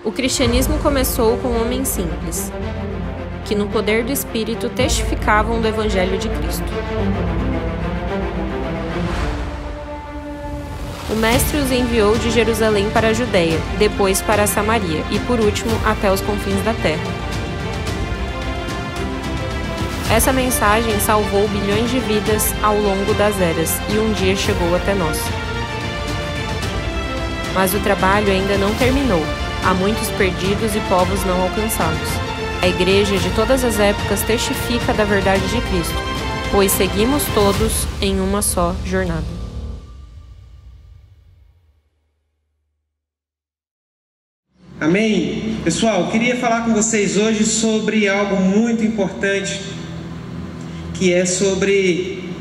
O cristianismo começou com homens simples, que no poder do Espírito testificavam do Evangelho de Cristo. O Mestre os enviou de Jerusalém para a Judeia, depois para a Samaria e, por último, até os confins da terra. Essa mensagem salvou bilhões de vidas ao longo das eras e um dia chegou até nós. Mas o trabalho ainda não terminou. Há muitos perdidos e povos não alcançados. A igreja de todas as épocas testifica da verdade de Cristo, pois seguimos todos em uma só jornada. Amém? Pessoal, eu queria falar com vocês hoje sobre algo muito importante, que é sobre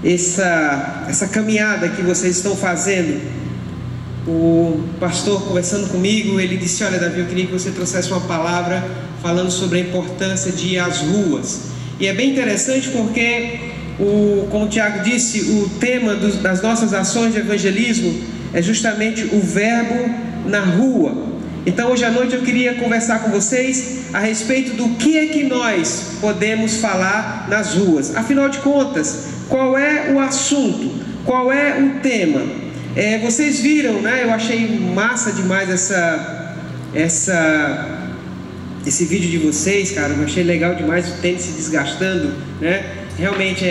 essa caminhada que vocês estão fazendo. O pastor conversando comigo, ele disse: olha, Davi, eu queria que você trouxesse uma palavra falando sobre a importância de ir às ruas. E é bem interessante porque, como o Tiago disse, o tema das nossas ações de evangelismo é justamente o verbo na rua. Então hoje à noite eu queria conversar com vocês a respeito do que é que nós podemos falar nas ruas. Afinal de contas, qual é o assunto? Qual é o tema? Vocês viram, né? Eu achei massa demais esse vídeo de vocês, cara. Eu achei legal demais o tênis se desgastando, né? Realmente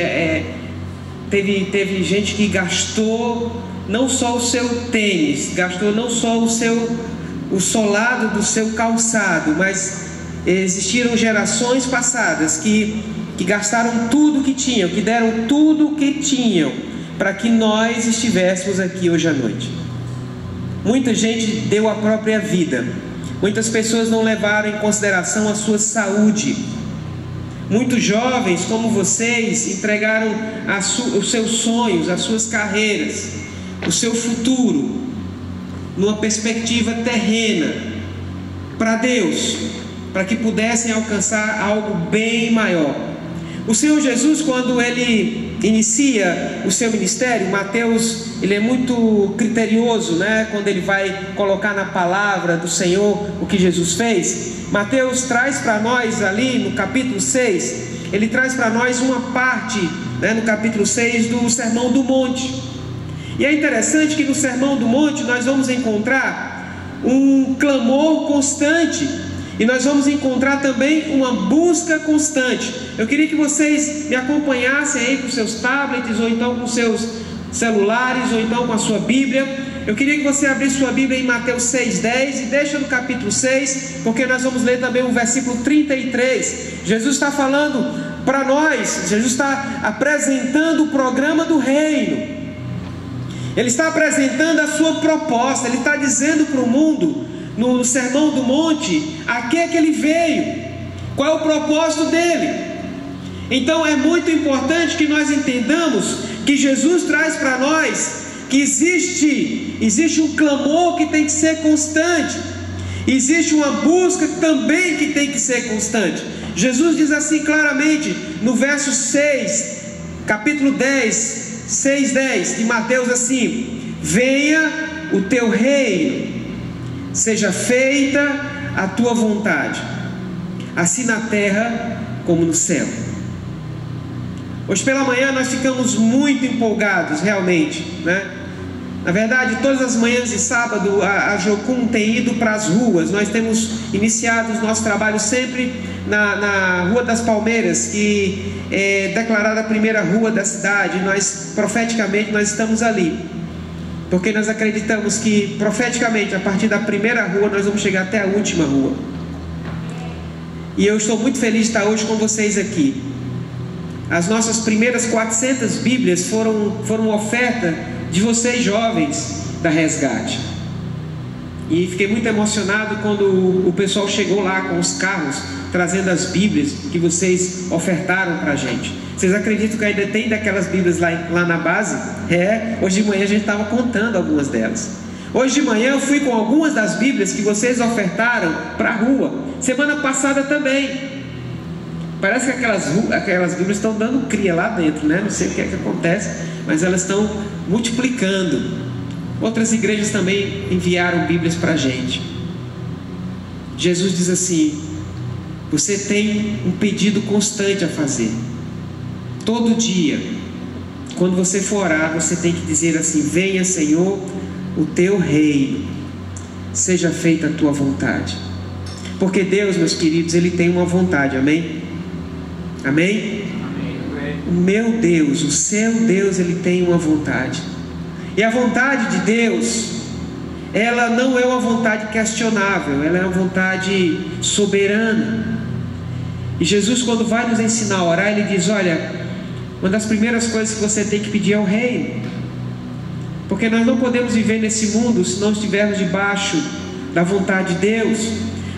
teve gente que gastou não só o seu tênis, gastou não só o solado do seu calçado, mas existiram gerações passadas que gastaram tudo que tinham, que deram tudo que tinham para que nós estivéssemos aqui hoje à noite. Muita gente deu a própria vida. Muitas pessoas não levaram em consideração a sua saúde. Muitos jovens como vocês entregaram os seus sonhos, as suas carreiras, o seu futuro, numa perspectiva terrena, para Deus, para que pudessem alcançar algo bem maior. O Senhor Jesus, quando Ele inicia o seu ministério, Mateus, ele é muito criterioso, né? Quando ele vai colocar na palavra do Senhor o que Jesus fez, Mateus traz para nós ali no capítulo 6, ele traz para nós uma parte, né, no capítulo 6 do Sermão do Monte. E é interessante que no Sermão do Monte nós vamos encontrar um clamor constante, e nós vamos encontrar também uma busca constante. Eu queria que vocês me acompanhassem aí com seus tablets, ou então com seus celulares, ou então com a sua Bíblia. Eu queria que você abrisse sua Bíblia em Mateus 6,10 e deixa no capítulo 6, porque nós vamos ler também o versículo 33. Jesus está falando para nós, Jesus está apresentando o programa do reino. Ele está apresentando a sua proposta, ele está dizendo para o mundo, no Sermão do Monte, a que é que ele veio, qual é o propósito dele. Então é muito importante que nós entendamos que Jesus traz para nós que existe um clamor que tem que ser constante, existe uma busca também que tem que ser constante. Jesus diz assim claramente no verso 6, capítulo 10, 6:10 de Mateus, assim: venha o teu reino, seja feita a tua vontade, assim na terra como no céu. Hoje pela manhã nós ficamos muito empolgados, realmente, né? Na verdade, todas as manhãs de sábado a Jocum tem ido para as ruas. Nós temos iniciado os nossos trabalhos sempre na Rua das Palmeiras, que é declarada a primeira rua da cidade. Nós, profeticamente, nós estamos ali, porque nós acreditamos que, profeticamente, a partir da primeira rua, nós vamos chegar até a última rua. E eu estou muito feliz de estar hoje com vocês aqui. As nossas primeiras 400 Bíblias foram oferta de vocês jovens da Resgate. E fiquei muito emocionado quando o pessoal chegou lá com os carros, trazendo as Bíblias que vocês ofertaram para a gente. Vocês acreditam que ainda tem daquelas Bíblias lá na base? Hoje de manhã a gente estava contando algumas delas. Hoje de manhã eu fui com algumas das Bíblias que vocês ofertaram para a rua. Semana passada também. Parece que aquelas Bíblias estão dando cria lá dentro, né? Não sei o que é que acontece, mas elas estão multiplicando. Outras igrejas também enviaram Bíblias para a gente. Jesus diz assim: você tem um pedido constante a fazer. Todo dia, quando você for orar, você tem que dizer assim: venha, Senhor, o teu reino, seja feita a tua vontade. Porque Deus, meus queridos, Ele tem uma vontade, amém? Amém? O meu Deus, o seu Deus, Ele tem uma vontade. E a vontade de Deus, ela não é uma vontade questionável, ela é uma vontade soberana. E Jesus, quando vai nos ensinar a orar, Ele diz: olha, uma das primeiras coisas que você tem que pedir é o reino. Porque nós não podemos viver nesse mundo se não estivermos debaixo da vontade de Deus.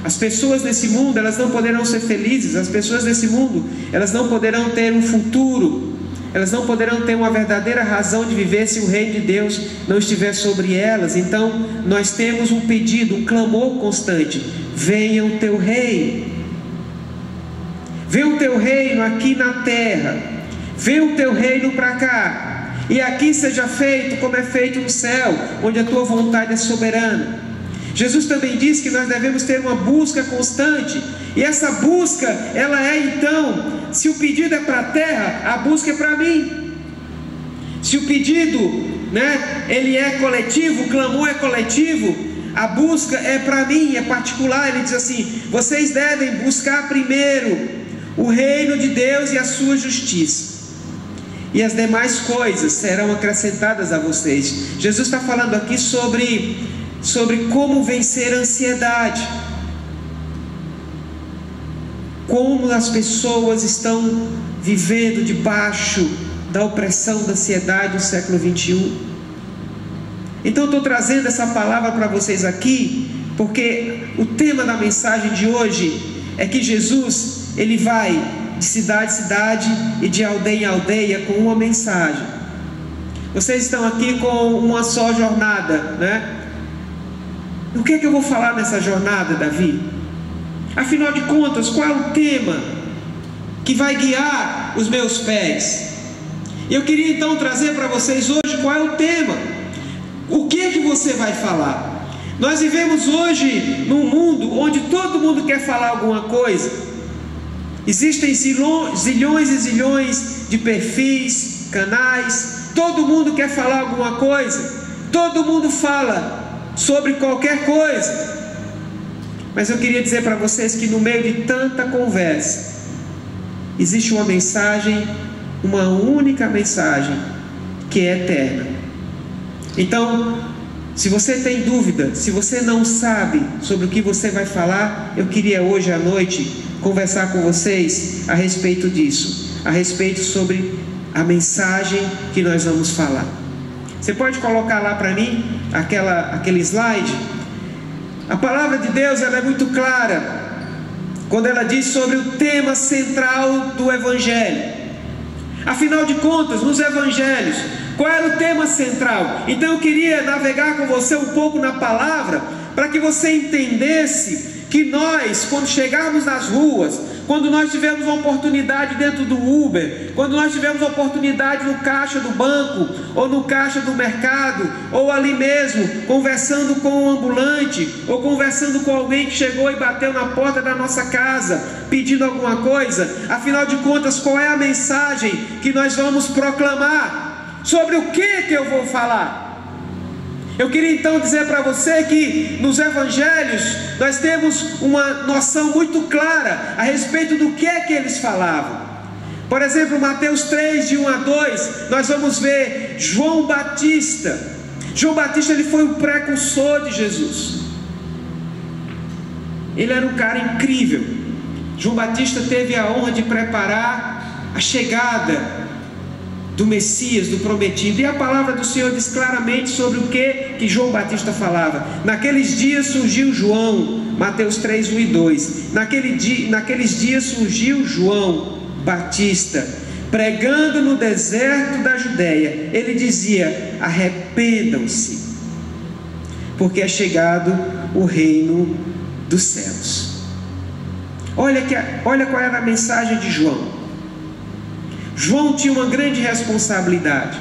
As pessoas nesse mundo, elas não poderão ser felizes. As pessoas nesse mundo, elas não poderão ter um futuro. Elas não poderão ter uma verdadeira razão de viver se o reino de Deus não estiver sobre elas. Então, nós temos um pedido, um clamor constante: venha o teu reino. Venha o teu reino aqui na terra. Venha o teu reino para cá. E aqui seja feito como é feito no céu, onde a tua vontade é soberana. Jesus também diz que nós devemos ter uma busca constante. E essa busca, ela é então, se o pedido é para a terra, a busca é para mim. Se o pedido, ele é coletivo, o clamor é coletivo, a busca é para mim, é particular. Ele diz assim: vocês devem buscar primeiro o reino de Deus e a sua justiça, e as demais coisas serão acrescentadas a vocês. Jesus está falando aqui sobre como vencer a ansiedade. Como as pessoas estão vivendo debaixo da opressão da ansiedade do século 21. Então eu estou trazendo essa palavra para vocês aqui, porque o tema da mensagem de hoje é que Jesus, Ele vai de cidade em cidade e de aldeia em aldeia com uma mensagem. Vocês estão aqui com uma só jornada, O que é que eu vou falar nessa jornada, Davi? Afinal de contas, qual é o tema que vai guiar os meus pés? E eu queria então trazer para vocês hoje qual é o tema. O que é que você vai falar? Nós vivemos hoje num mundo onde todo mundo quer falar alguma coisa. Existem zilhões e zilhões de perfis, canais. Todo mundo quer falar alguma coisa. Todo mundo fala sobre qualquer coisa. Mas eu queria dizer para vocês que no meio de tanta conversa existe uma mensagem, uma única mensagem, que é eterna. Então, se você tem dúvida, se você não sabe sobre o que você vai falar, eu queria hoje à noite conversar com vocês a respeito disso, a respeito sobre a mensagem que nós vamos falar. Você pode colocar lá para mim aquele slide? A palavra de Deus, ela é muito clara quando ela diz sobre o tema central do Evangelho. Afinal de contas, nos Evangelhos, qual era o tema central? Então eu queria navegar com você um pouco na palavra, para que você entendesse que nós, quando chegarmos nas ruas, quando nós tivermos uma oportunidade dentro do Uber, quando nós tivermos uma oportunidade no caixa do banco, ou no caixa do mercado, ou ali mesmo, conversando com um ambulante, ou conversando com alguém que chegou e bateu na porta da nossa casa, pedindo alguma coisa, afinal de contas, qual é a mensagem que nós vamos proclamar? Sobre o que eu vou falar? Eu queria então dizer para você que nos Evangelhos nós temos uma noção muito clara a respeito do que é que eles falavam. Por exemplo, Mateus 3, de 1 a 2, nós vamos ver João Batista. João Batista, ele foi o precursor de Jesus. Ele era um cara incrível. João Batista teve a honra de preparar a chegada do Messias, do prometido. E a palavra do Senhor diz claramente sobre o que João Batista falava. Naqueles dias surgiu João, Mateus 3, 1 e 2. Naqueles dias surgiu João Batista, pregando no deserto da Judéia. Ele dizia: arrependam-se, porque é chegado o reino dos céus. Olha qual era a mensagem de João. João tinha uma grande responsabilidade.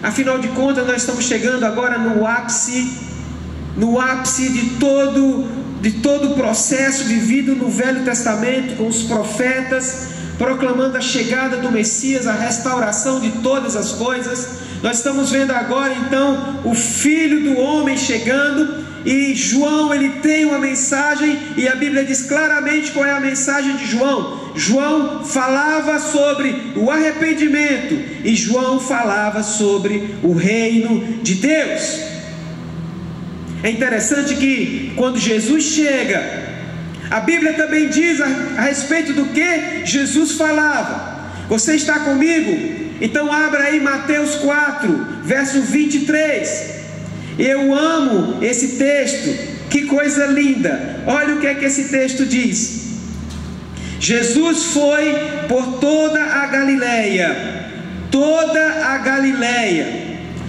Afinal de contas, nós estamos chegando agora no ápice de todo o processo vivido no Velho Testamento com os profetas, proclamando a chegada do Messias, a restauração de todas as coisas. Nós estamos vendo agora então o Filho do Homem chegando, e João, ele tem uma mensagem, e a Bíblia diz claramente qual é a mensagem de João. João falava sobre o arrependimento, e João falava sobre o reino de Deus. É interessante que quando Jesus chega, a Bíblia também diz a respeito do que Jesus falava. Você está comigo? Então abra aí Mateus 4, verso 23. Eu amo esse texto, que coisa linda. Olha o que é que esse texto diz. Jesus foi por toda a Galileia. Toda a Galileia.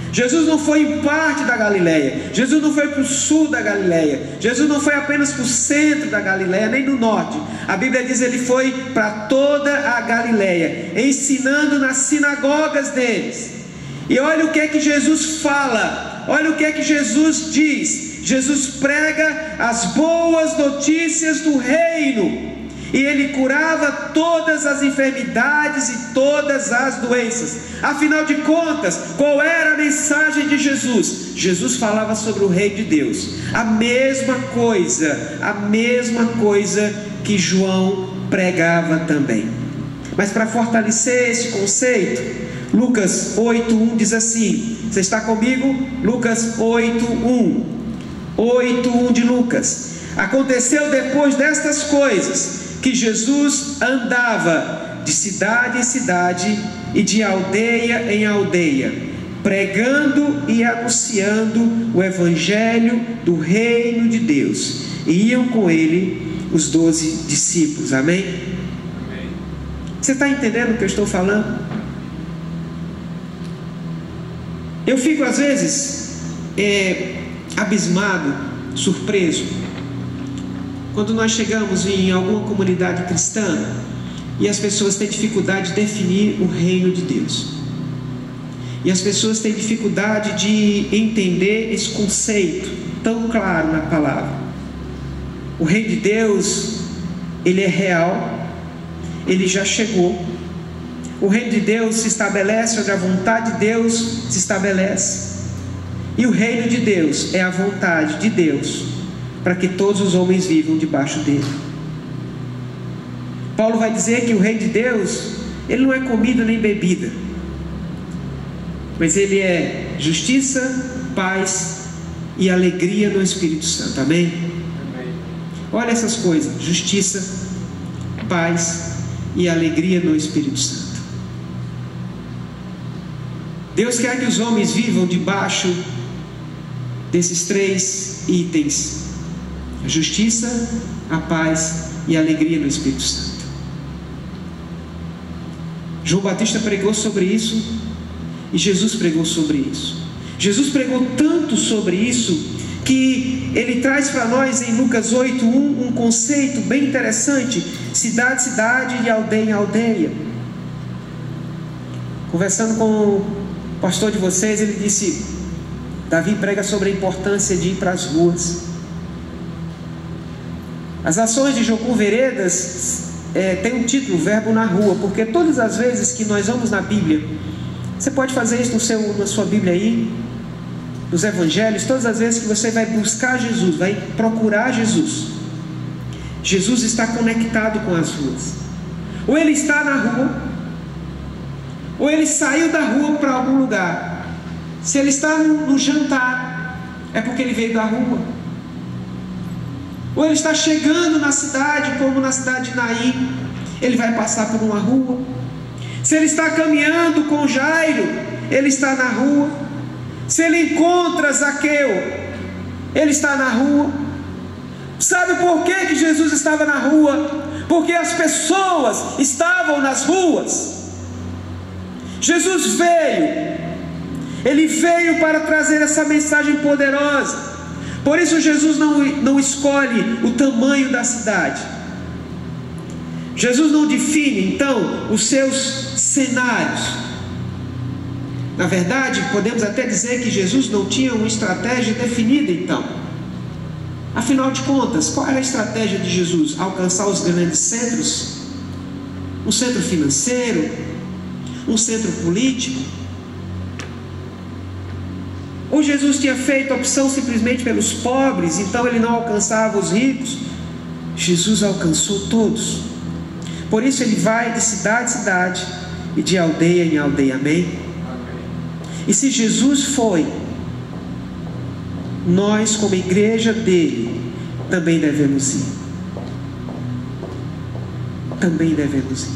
Jesus não foi em parte da Galileia. Jesus não foi para o sul da Galileia. Jesus não foi apenas para o centro da Galileia, nem no norte. A Bíblia diz que ele foi para toda a Galileia, ensinando nas sinagogas deles. E olha o que é que Jesus fala. Olha o que é que Jesus diz. Jesus prega as boas notícias do reino, e ele curava todas as enfermidades e todas as doenças. Afinal de contas, qual era a mensagem de Jesus? Jesus falava sobre o reino de Deus. A mesma coisa que João pregava também. Mas para fortalecer esse conceito, Lucas 8:1 diz assim. Você está comigo? Lucas 8:1. 8:1 de Lucas. Aconteceu depois destas coisas que Jesus andava de cidade em cidade e de aldeia em aldeia, pregando e anunciando o evangelho do reino de Deus. E iam com ele os 12 discípulos. Amém? Amém. Você está entendendo o que eu estou falando? Eu fico às vezes abismado, surpreso, quando nós chegamos em alguma comunidade cristã e as pessoas têm dificuldade de definir o reino de Deus, e as pessoas têm dificuldade de entender esse conceito tão claro na palavra. O reino de Deus, ele é real, ele já chegou. O reino de Deus se estabelece onde a vontade de Deus se estabelece, e o reino de Deus é a vontade de Deus para que todos os homens vivam debaixo dele. Paulo vai dizer que o reino de Deus, ele não é comida nem bebida, mas ele é justiça, paz e alegria no Espírito Santo. Amém? Amém. Olha essas coisas: justiça, paz e alegria no Espírito Santo. Deus quer que os homens vivam debaixo desses 3 itens: a justiça, a paz e a alegria no Espírito Santo. João Batista pregou sobre isso, e Jesus pregou sobre isso. Jesus pregou tanto sobre isso que ele traz para nós em Lucas 8:1 um conceito bem interessante: cidade, cidade e aldeia em aldeia. Conversando com o pastor de vocês, ele disse: Davi prega sobre a importância de ir para as ruas. As ações de Jocum Veredas tem um título, Verbo na Rua, porque todas as vezes que nós vamos na Bíblia, você pode fazer isso na sua Bíblia aí, nos Evangelhos, todas as vezes que você vai buscar Jesus, vai procurar Jesus, Jesus está conectado com as ruas. Ou ele está na rua, ou ele saiu da rua para algum lugar. Se ele está no jantar, é porque ele veio da rua. Ou ele está chegando na cidade, como na cidade de Naim, ele vai passar por uma rua. Se ele está caminhando com Jairo, ele está na rua. Se ele encontra Zaqueu, ele está na rua. Sabe por que Jesus estava na rua? Porque as pessoas estavam nas ruas. Jesus veio, ele veio para trazer essa mensagem poderosa. Por isso Jesus não escolhe o tamanho da cidade. Jesus não define então os seus cenários. Na verdade, podemos até dizer que Jesus não tinha uma estratégia definida então. Afinal de contas, qual era a estratégia de Jesus? Alcançar os grandes centros? Um centro financeiro? Um centro político? Ou Jesus tinha feito opção simplesmente pelos pobres, então ele não alcançava os ricos? Jesus alcançou todos. Por isso ele vai de cidade em cidade e de aldeia em aldeia. Amém? E se Jesus foi, nós como igreja dele também devemos ir. Também devemos ir.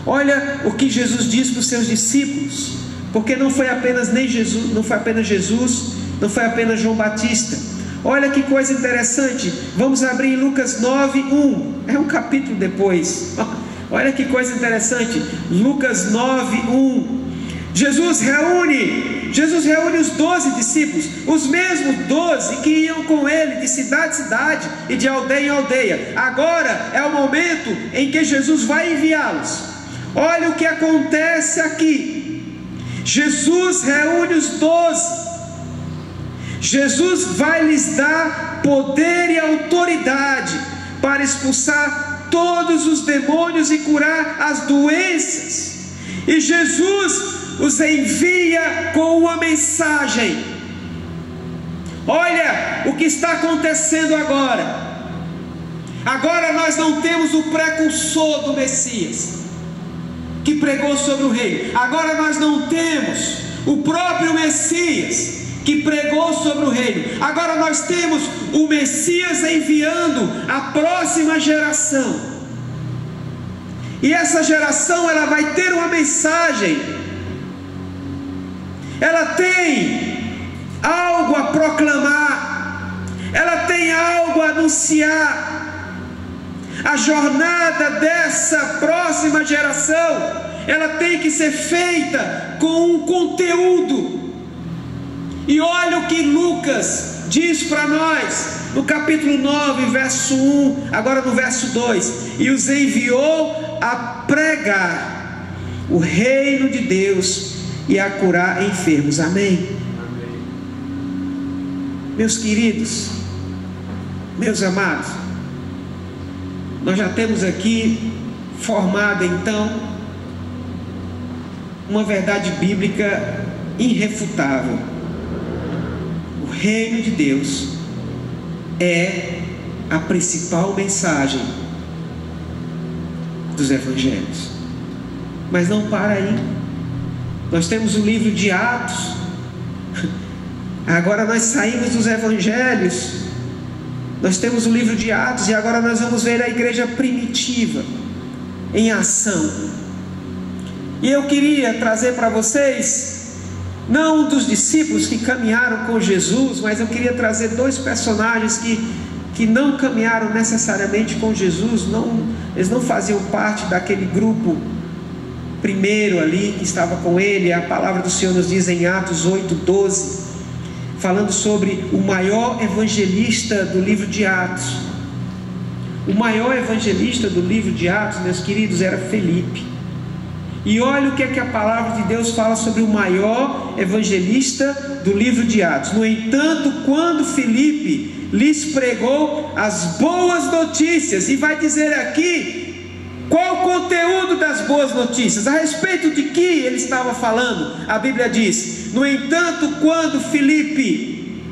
Olha o que Jesus disse para os seus discípulos, porque não foi apenas Jesus, não foi apenas João Batista. Olha que coisa interessante. Vamos abrir em Lucas 9:1. É um capítulo depois. Olha que coisa interessante. Lucas 9:1. Jesus reúne os 12 discípulos, os mesmos 12 que iam com ele de cidade em cidade e de aldeia em aldeia. Agora é o momento em que Jesus vai enviá-los. Olha o que acontece aqui. Jesus reúne os 12. Jesus vai lhes dar poder e autoridade para expulsar todos os demônios e curar as doenças. E Jesus os envia com uma mensagem. Olha o que está acontecendo agora. Agora nós não temos o precursor do Messias que pregou sobre o reino. Agora nós não temos o próprio Messias que pregou sobre o reino. Agora nós temos o Messias enviando a próxima geração. E essa geração, ela vai ter uma mensagem. Ela tem algo a proclamar. Ela tem algo a anunciar. A jornada dessa próxima geração, ela tem que ser feita com um conteúdo. E olha o que Lucas diz para nós, no capítulo 9, verso 1, agora no verso 2: e os enviou a pregar o reino de Deus e a curar enfermos. Amém? Amém. Meus queridos, meus amados, nós já temos aqui formada então uma verdade bíblica irrefutável. O reino de Deus é a principal mensagem dos evangelhos. Mas não para aí. Nós temos o livro de Atos. Agora nós saímos dos evangelhos. Nós temos o livro de Atos e agora nós vamos ver a igreja primitiva em ação. E eu queria trazer para vocês, não um dos discípulos que caminharam com Jesus, mas eu queria trazer dois personagens que não caminharam necessariamente com Jesus. Eles não faziam parte daquele grupo primeiro ali que estava com ele. A palavra do Senhor nos diz em Atos 8:12, falando sobre o maior evangelista do livro de Atos. O maior evangelista do livro de Atos, meus queridos, era Felipe. E olha o que é que a palavra de Deus fala sobre o maior evangelista do livro de Atos. No entanto, quando Felipe lhes pregou as boas notícias, e vai dizer aqui qual o conteúdo das boas notícias, a respeito de que ele estava falando. A Bíblia diz: no entanto, quando Felipe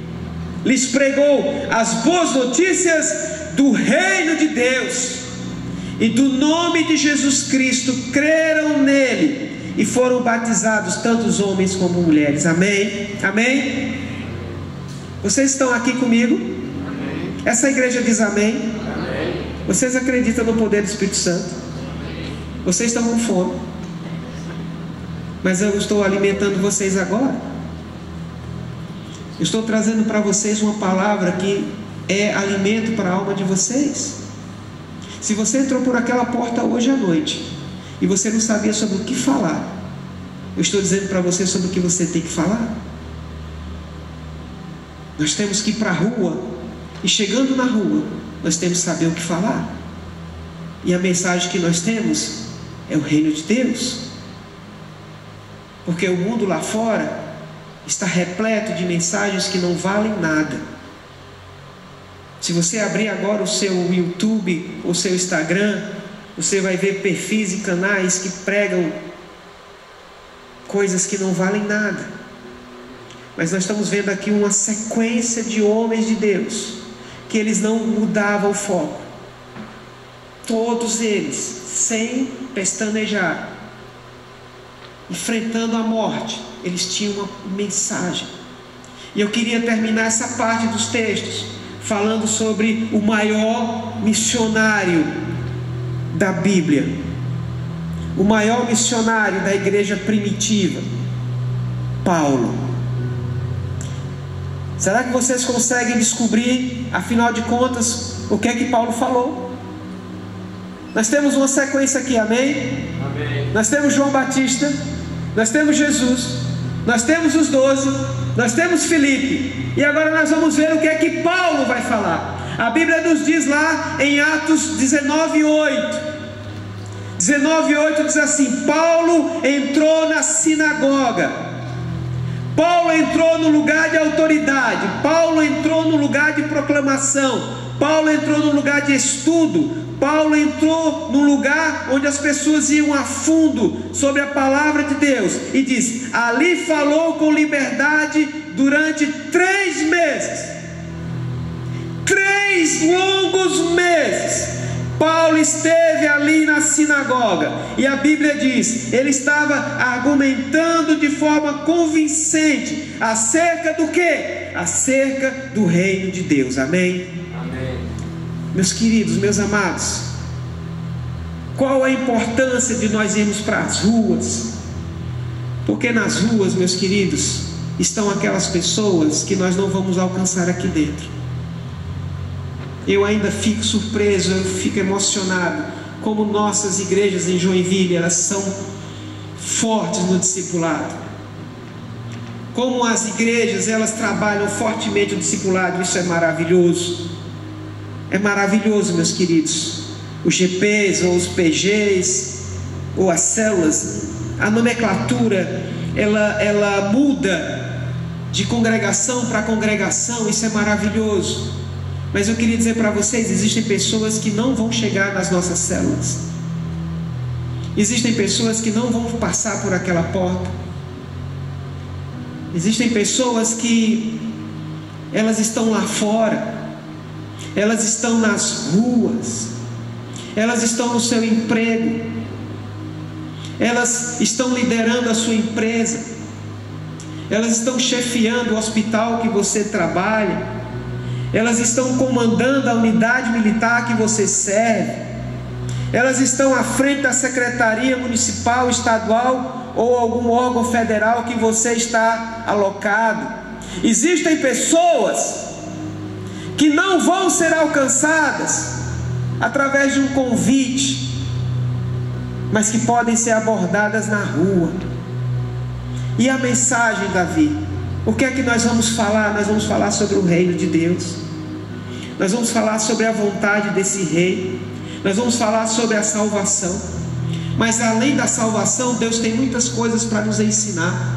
lhes pregou as boas notícias do reino de Deus e do nome de Jesus Cristo, creram nele e foram batizados tanto os homens como mulheres. Amém? Amém? Vocês estão aqui comigo? Amém. Essa igreja diz amém? Amém. Vocês acreditam no poder do Espírito Santo? Amém. Vocês estão com fome, mas eu estou alimentando vocês agora. Eu estou trazendo para vocês uma palavra que é alimento para a alma de vocês. Se você entrou por aquela porta hoje à noite e você não sabia sobre o que falar, eu estou dizendo para você sobre o que você tem que falar. Nós temos que ir para a rua, e chegando na rua, nós temos que saber o que falar. E a mensagem que nós temos é o reino de Deus, porque o mundo lá fora está repleto de mensagens que não valem nada. Se você abrir agora o seu YouTube, o seu Instagram, você vai ver perfis e canais que pregam coisas que não valem nada. Mas nós estamos vendo aqui uma sequência de homens de Deus, que eles não mudavam o foco. Todos eles, sem pestanejar, enfrentando a morte, eles tinham uma mensagem. E eu queria terminar essa parte dos textos falando sobre o maior missionário da Bíblia, o maior missionário da igreja primitiva, Paulo. Será que vocês conseguem descobrir, afinal de contas, o que é que Paulo falou? Nós temos uma sequência aqui, amém? Amém. Nós temos João Batista, nós temos Jesus, nós temos os 12, nós temos Filipe, e agora nós vamos ver o que é que Paulo vai falar. A Bíblia nos diz lá em Atos 19:8 diz assim: Paulo entrou na sinagoga, Paulo entrou no lugar de autoridade, Paulo entrou no lugar de proclamação, Paulo entrou no lugar de estudo, Paulo entrou num lugar onde as pessoas iam a fundo sobre a palavra de Deus, e diz: ali falou com liberdade durante 3 meses, 3 longos meses. Paulo esteve ali na sinagoga, e a Bíblia diz, ele estava argumentando de forma convincente acerca do quê? Acerca do reino de Deus, amém? Meus queridos, meus amados, qual a importância de nós irmos para as ruas? Porque nas ruas, meus queridos, estão aquelas pessoas que nós não vamos alcançar aqui dentro. Eu ainda fico surpreso, eu fico emocionado como nossas igrejas em Joinville, elas são fortes no discipulado. Como as igrejas, elas trabalham fortemente o discipulado, isso é maravilhoso. É maravilhoso, meus queridos. Os GPs, ou os PGs, ou as células, a nomenclatura, ela muda de congregação para congregação, isso é maravilhoso. Mas eu queria dizer para vocês, existem pessoas que não vão chegar nas nossas células. Existem pessoas que não vão passar por aquela porta. Existem pessoas que elas estão lá fora, elas estão nas ruas, elas estão no seu emprego, elas estão liderando a sua empresa, elas estão chefiando o hospital que você trabalha, elas estão comandando a unidade militar que você serve, elas estão à frente da secretaria municipal, estadual ou algum órgão federal que você está alocado. Existem pessoas que não vão ser alcançadas através de um convite, mas que podem ser abordadas na rua. E a mensagem, Davi, o que é que nós vamos falar? Nós vamos falar sobre o reino de Deus, nós vamos falar sobre a vontade desse rei, nós vamos falar sobre a salvação. Mas além da salvação, Deus tem muitas coisas para nos ensinar,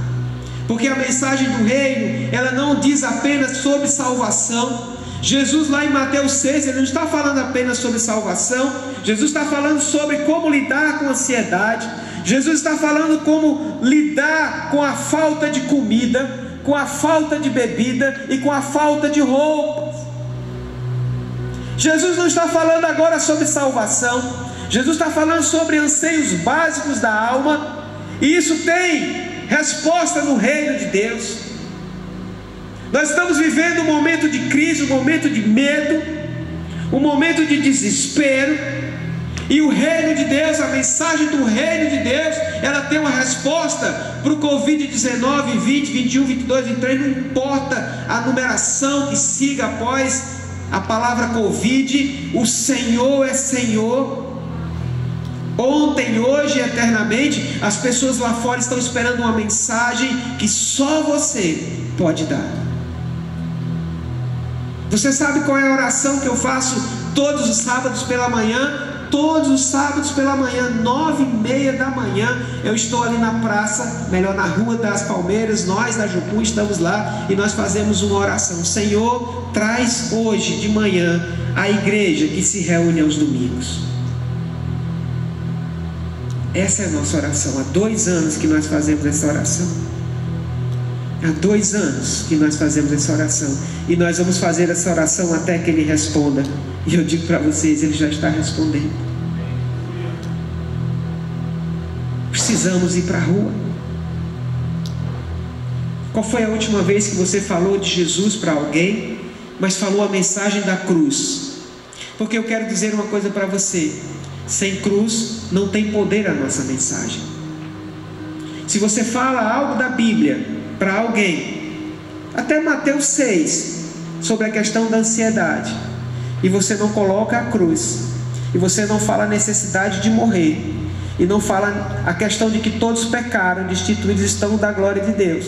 porque a mensagem do reino, ela não diz apenas sobre salvação. Jesus lá em Mateus 6, ele não está falando apenas sobre salvação. Jesus está falando sobre como lidar com a ansiedade. Jesus está falando como lidar com a falta de comida, com a falta de bebida e com a falta de roupas. Jesus não está falando agora sobre salvação. Jesus está falando sobre anseios básicos da alma, e isso tem resposta no reino de Deus. Nós estamos vivendo um momento de crise, um momento de medo, um momento de desespero, e o reino de Deus, a mensagem do reino de Deus, ela tem uma resposta para o Covid-19, 20, 21, 22, 23, não importa a numeração que siga após a palavra Covid, o Senhor é Senhor. Ontem, hoje e eternamente, as pessoas lá fora estão esperando uma mensagem que só você pode dar. Você sabe qual é a oração que eu faço todos os sábados pela manhã? Todos os sábados pela manhã, 9h30 da manhã, eu estou ali na praça, melhor na Rua das Palmeiras, nós da Jucu estamos lá e nós fazemos uma oração. Senhor, traz hoje de manhã a igreja que se reúne aos domingos. Essa é a nossa oração. Há 2 anos que nós fazemos essa oração. Há 2 anos que nós fazemos essa oração. E nós vamos fazer essa oração até que Ele responda. E eu digo para vocês, Ele já está respondendo. Precisamos ir para a rua. Qual foi a última vez que você falou de Jesus para alguém, mas falou a mensagem da cruz? Porque eu quero dizer uma coisa para você: sem cruz não tem poder a nossa mensagem. Se você fala algo da Bíblia para alguém, até Mateus 6, sobre a questão da ansiedade, e você não coloca a cruz, e você não fala a necessidade de morrer, e não fala a questão de que todos pecaram, destituídos estão da glória de Deus,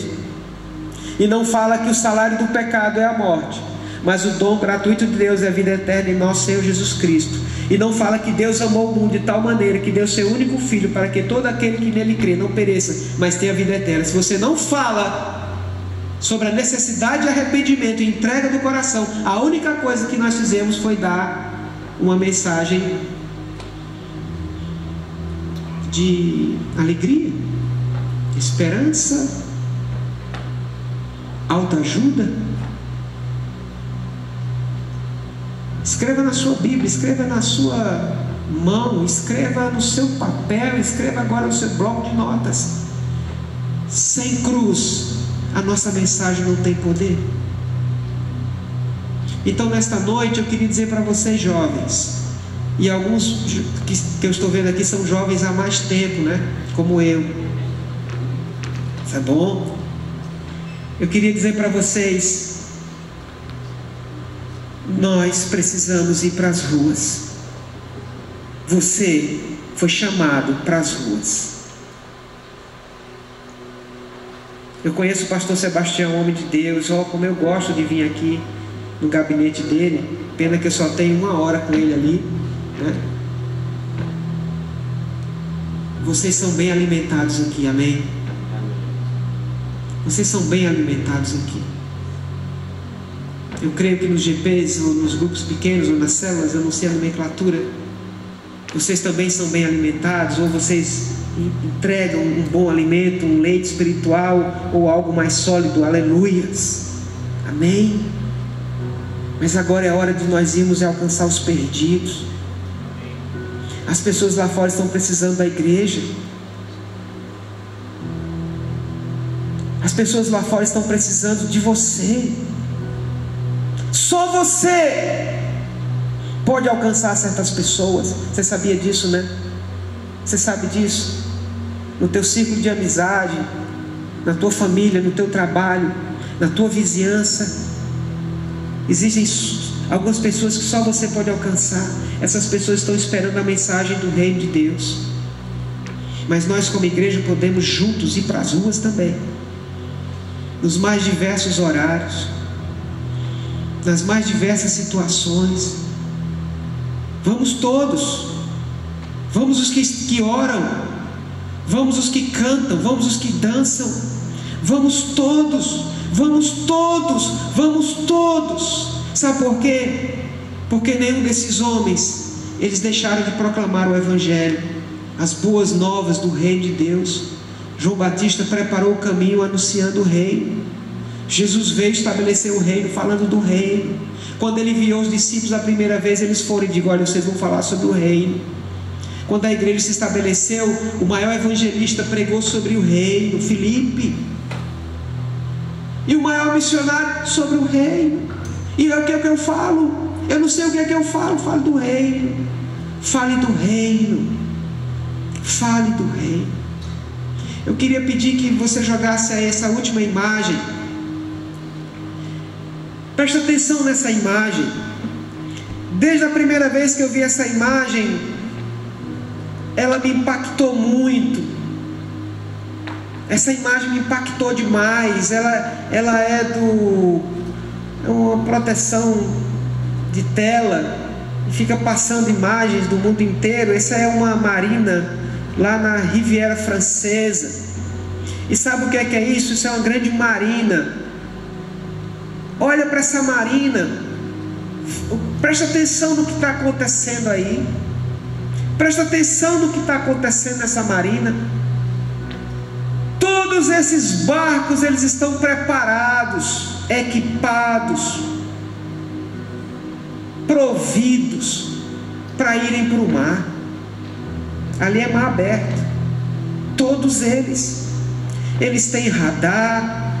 e não fala que o salário do pecado é a morte, mas o dom gratuito de Deus é a vida eterna em nosso Senhor Jesus Cristo, e não fala que Deus amou o mundo de tal maneira que deu seu único Filho para que todo aquele que nele crê não pereça, mas tenha vida eterna. Se você não fala sobre a necessidade de arrependimento e entrega do coração, a única coisa que nós fizemos foi dar uma mensagem de alegria, esperança, autoajuda. Escreva na sua Bíblia, escreva na sua mão, escreva no seu papel, escreva agora no seu bloco de notas. Sem cruz, a nossa mensagem não tem poder. Então nesta noite eu queria dizer para vocês jovens, e alguns que eu estou vendo aqui são jovens há mais tempo, né? Como eu. Isso é bom. Eu queria dizer para vocês, nós precisamos ir para as ruas. Você foi chamado para as ruas. Eu conheço o pastor Sebastião, homem de Deus. Como eu gosto de vir aqui no gabinete dele. Pena que eu só tenho 1 hora com ele ali, né? Vocês são bem alimentados aqui, amém? Vocês são bem alimentados aqui. Eu creio que nos GPs, ou nos grupos pequenos, ou nas células, eu não sei a nomenclatura, vocês também são bem alimentados, ou vocês entregam um bom alimento, um leite espiritual, ou algo mais sólido, aleluias, amém? Mas agora é hora de nós irmos e alcançar os perdidos. As pessoas lá fora estão precisando da igreja. As pessoas lá fora estão precisando de você. Só você pode alcançar certas pessoas. Você sabia disso, né? Você sabe disso? No teu círculo de amizade, na tua família, no teu trabalho, na tua vizinhança, existem algumas pessoas que só você pode alcançar. Essas pessoas estão esperando a mensagem do reino de Deus. Mas nós como igreja podemos juntos ir para as ruas também, nos mais diversos horários, nas mais diversas situações. Vamos todos. Vamos os que oram, vamos os que cantam, vamos os que dançam, vamos todos, vamos todos, vamos todos. Sabe por quê? Porque nenhum desses homens, eles deixaram de proclamar o Evangelho, as boas novas do reino de Deus. João Batista preparou o caminho anunciando o reino. Jesus veio estabelecer o reino, falando do reino. Quando ele enviou os discípulos a primeira vez, eles foram e digo: olha, vocês vão falar sobre o reino. Quando a igreja se estabeleceu, o maior evangelista pregou sobre o reino, Filipe. E o maior missionário sobre o reino. E é o que eu falo? Eu não sei o que é que eu falo. Falo do reino. Fale do reino. Fale do reino. Eu queria pedir que você jogasse aí essa última imagem. Presta atenção nessa imagem. Desde a primeira vez que eu vi essa imagem, ela me impactou muito. Essa imagem me impactou demais. Ela é uma proteção de tela. fica passando imagens do mundo inteiro. Essa é uma marina lá na Riviera Francesa. E sabe o que é isso? Isso é uma grande marina. Olha para essa marina, presta atenção no que está acontecendo aí. Presta atenção no que está acontecendo nessa marina. Todos esses barcos, eles estão preparados, equipados, providos para irem para o mar. Ali é mar aberto. Todos eles têm radar,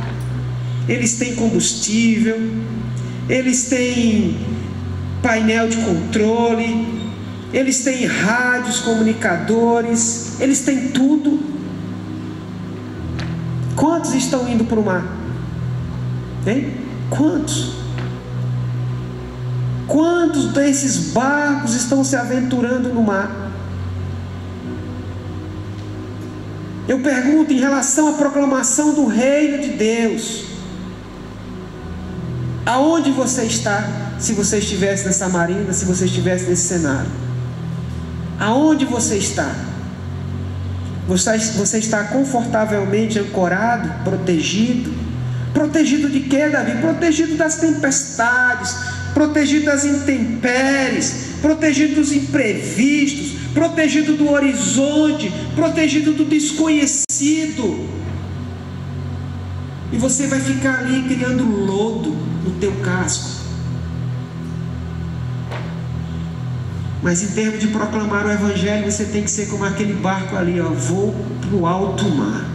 eles têm combustível, eles têm painel de controle, eles têm rádios, comunicadores, eles têm tudo. Quantos estão indo para o mar? Hein? Quantos? Quantos desses barcos estão se aventurando no mar? Eu pergunto em relação à proclamação do reino de Deus. Aonde você está? Se você estivesse nessa marina, se você estivesse nesse cenário, aonde você está? Você está confortavelmente ancorado, protegido? Protegido de quê, Davi? Protegido das tempestades, protegido das intempéries, protegido dos imprevistos, protegido do horizonte, protegido do desconhecido. E você vai ficar ali criando lodo no teu casco. Mas em termos de proclamar o Evangelho, você tem que ser como aquele barco ali, ó. Vou para o alto mar.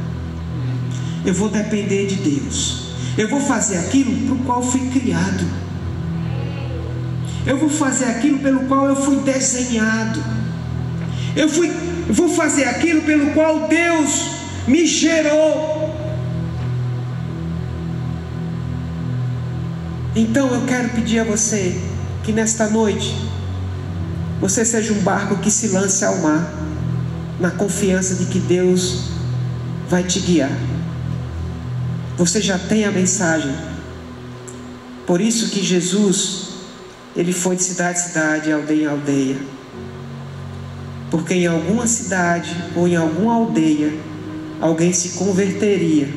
Eu vou depender de Deus. Eu vou fazer aquilo para o qual fui criado. Eu vou fazer aquilo pelo qual eu fui desenhado. Eu vou fazer aquilo pelo qual Deus me gerou. Então eu quero pedir a você que nesta noite você seja um barco que se lance ao mar, na confiança de que Deus vai te guiar. Você já tem a mensagem. Por isso que Jesus, ele foi de cidade em cidade, aldeia em aldeia. Porque em alguma cidade ou em alguma aldeia, alguém se converteria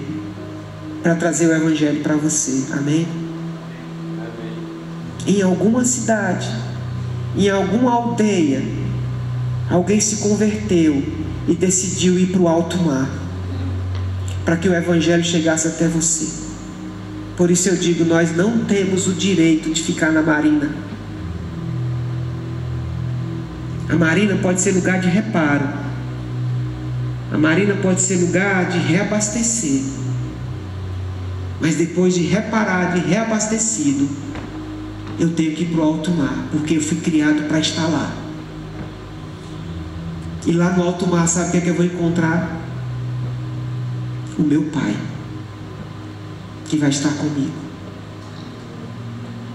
para trazer o Evangelho para você. Amém? Em alguma cidade, em alguma aldeia, alguém se converteu e decidiu ir para o alto mar, para que o Evangelho chegasse até você. Por isso eu digo, nós não temos o direito de ficar na marina. A marina pode ser lugar de reparo. A marina pode ser lugar de reabastecer. Mas depois de reparar, de reabastecido, eu tenho que ir para o alto mar, porque eu fui criado para estar lá. E lá no alto mar, sabe o que é que eu vou encontrar? O meu Pai, que vai estar comigo.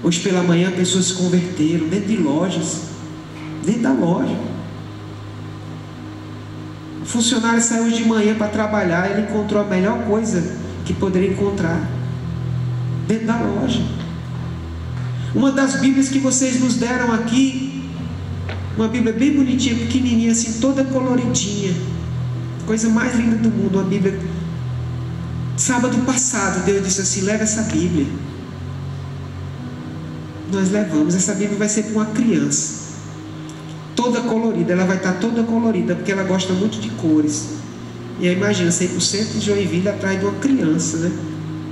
Hoje pela manhã pessoas se converteram dentro de lojas, dentro da loja. O funcionário saiu hoje de manhã para trabalhar, ele encontrou a melhor coisa que poderia encontrar dentro da loja. Uma das Bíblias que vocês nos deram aqui, uma Bíblia bem bonitinha, pequenininha assim, toda coloridinha, coisa mais linda do mundo, uma Bíblia. Sábado passado Deus disse assim: leva essa Bíblia. Nós levamos. Essa Bíblia vai ser para uma criança, toda colorida. Ela vai estar toda colorida porque ela gosta muito de cores. E aí imagina, 100% de Joinville atrás de uma criança, né?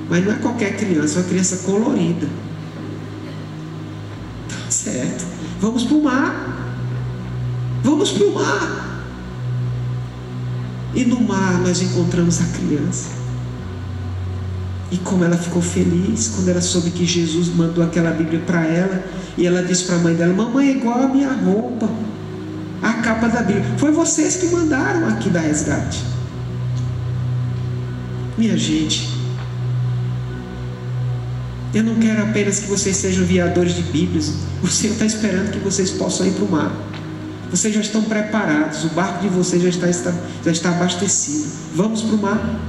Mas não é qualquer criança, é uma criança colorida. Tá certo. Vamos para o mar. Vamos para o mar. E no mar nós encontramos a criança. E como ela ficou feliz quando ela soube que Jesus mandou aquela Bíblia para ela. E ela disse para a mãe dela: mamãe, é igual a minha roupa, a capa da Bíblia. Foi vocês que mandaram aqui da Resgate. Minha gente, eu não quero apenas que vocês sejam enviadores de Bíblias. O Senhor está esperando que vocês possam ir para o mar. Vocês já estão preparados. O barco de vocês já está abastecido. Vamos para o mar.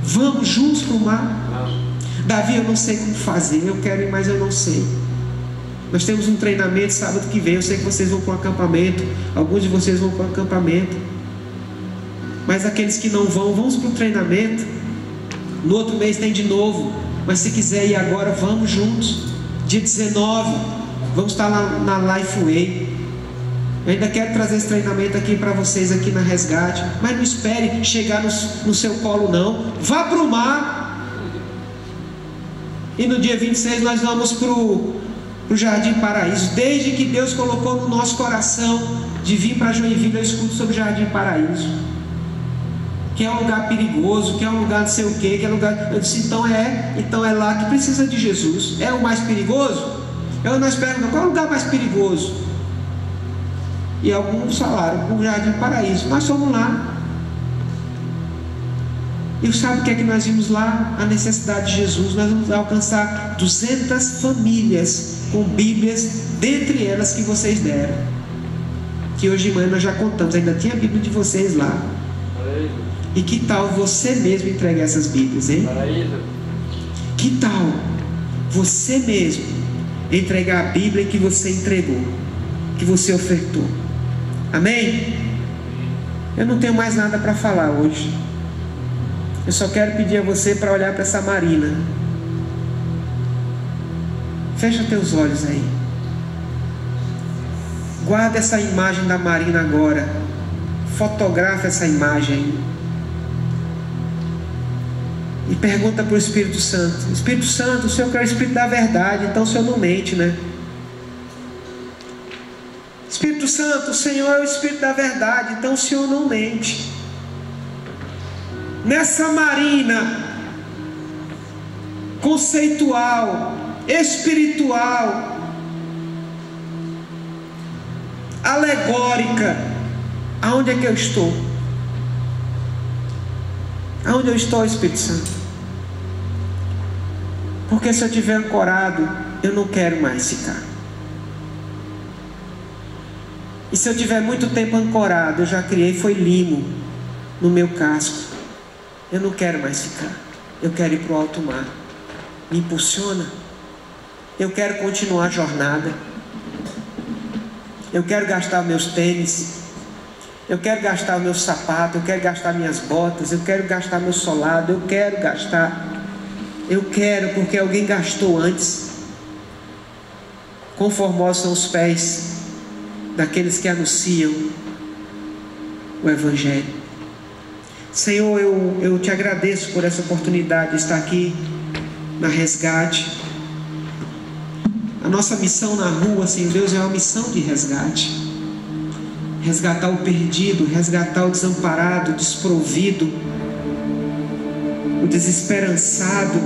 Vamos juntos para o mar. Davi, eu não sei como fazer. Eu quero ir, mas eu não sei. Nós temos um treinamento sábado que vem. Eu sei que vocês vão para o acampamento. Alguns de vocês vão para o acampamento. Mas aqueles que não vão, vamos para o treinamento. No outro mês tem de novo. Mas se quiser ir agora, vamos juntos. Dia 19, vamos estar lá na Lifeway. Eu ainda quero trazer esse treinamento aqui para vocês aqui na Resgate. Mas não espere chegar no seu colo não. Vá para o mar. E no dia 26 nós vamos para o Jardim Paraíso. Desde que Deus colocou no nosso coração de vir para Joinville, eu escuto sobre o Jardim Paraíso, que é um lugar perigoso, que é um lugar não sei o que, que é um lugar... Eu disse, então é lá que precisa de Jesus. É o mais perigoso? Nós perguntamos, qual é o lugar mais perigoso? E alguns falaram, o Jardim Paraíso. Nós fomos lá. E sabe o que é que nós vimos lá? A necessidade de Jesus. Nós vamos alcançar 200 famílias com Bíblias, dentre elas que vocês deram. Que hoje de manhã nós já contamos, ainda tinha a Bíblia de vocês lá. E que tal você mesmo entregar essas Bíblias, hein? Que tal você mesmo entregar a Bíblia que você entregou, que você ofertou? Amém? Eu não tenho mais nada para falar hoje. Eu só quero pedir a você para olhar para essa Marina. Fecha teus olhos aí. Guarda essa imagem da Marina agora. Fotografa essa imagem aí. E pergunta para o Espírito Santo: Espírito Santo, o Senhor quer o Espírito da verdade, então o Senhor não mente, né? Espírito Santo, o Senhor é o Espírito da verdade, então o Senhor não mente. Nessa Marina conceitual, espiritual, alegórica, aonde é que eu estou? Aonde eu estou, Espírito Santo? Porque se eu estiver ancorado, eu não quero mais ficar. E se eu tiver muito tempo ancorado, eu já criei, foi limo no meu casco. Eu não quero mais ficar. Eu quero ir para o alto mar. Me impulsiona. Eu quero continuar a jornada. Eu quero gastar meus tênis. Eu quero gastar o meu sapato. Eu quero gastar minhas botas. Eu quero gastar meu solado. Eu quero gastar. Eu quero, porque alguém gastou antes. Quão formosos são os pés daqueles que anunciam o Evangelho. Senhor, eu te agradeço por essa oportunidade de estar aqui na Resgate. A nossa missão na rua, Senhor Deus, é uma missão de resgate. Resgatar o perdido, resgatar o desamparado, o desprovido, o desesperançado,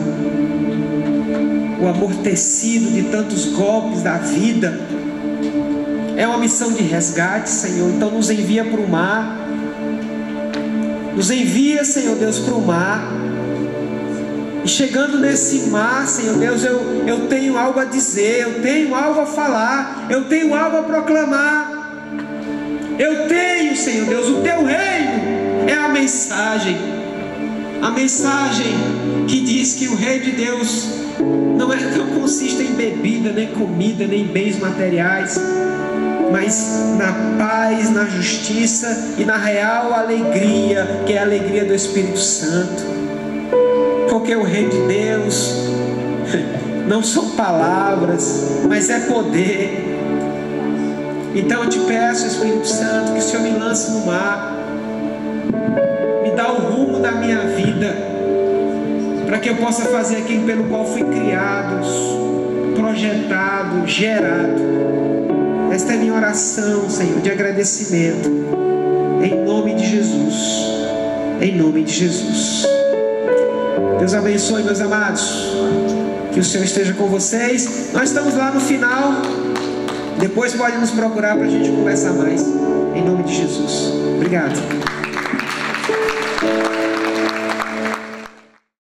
o amortecido de tantos golpes da vida. É uma missão de resgate, Senhor. Então nos envia para o mar. Nos envia, Senhor Deus, para o mar. E chegando nesse mar, Senhor Deus, eu tenho algo a dizer, eu tenho algo a falar, eu tenho algo a proclamar. Eu tenho, Senhor Deus, o teu reino é a mensagem. A mensagem que diz que o reino de Deus não consiste em bebida, nem comida, nem bens materiais, mas na paz, na justiça e na real alegria, que é a alegria do Espírito Santo. Porque o reino de Deus não são palavras, mas é poder. Então eu te peço, Espírito Santo, que o Senhor me lance no mar, me dá o rumo da minha vida, para que eu possa fazer aquilo pelo qual fui criado, projetado, gerado. Esta é minha oração, Senhor, de agradecimento, em nome de Jesus. Em nome de Jesus. Deus abençoe, meus amados. Que o Senhor esteja com vocês. Nós estamos lá no final. Depois pode nos procurar para a gente conversar mais. Em nome de Jesus. Obrigado.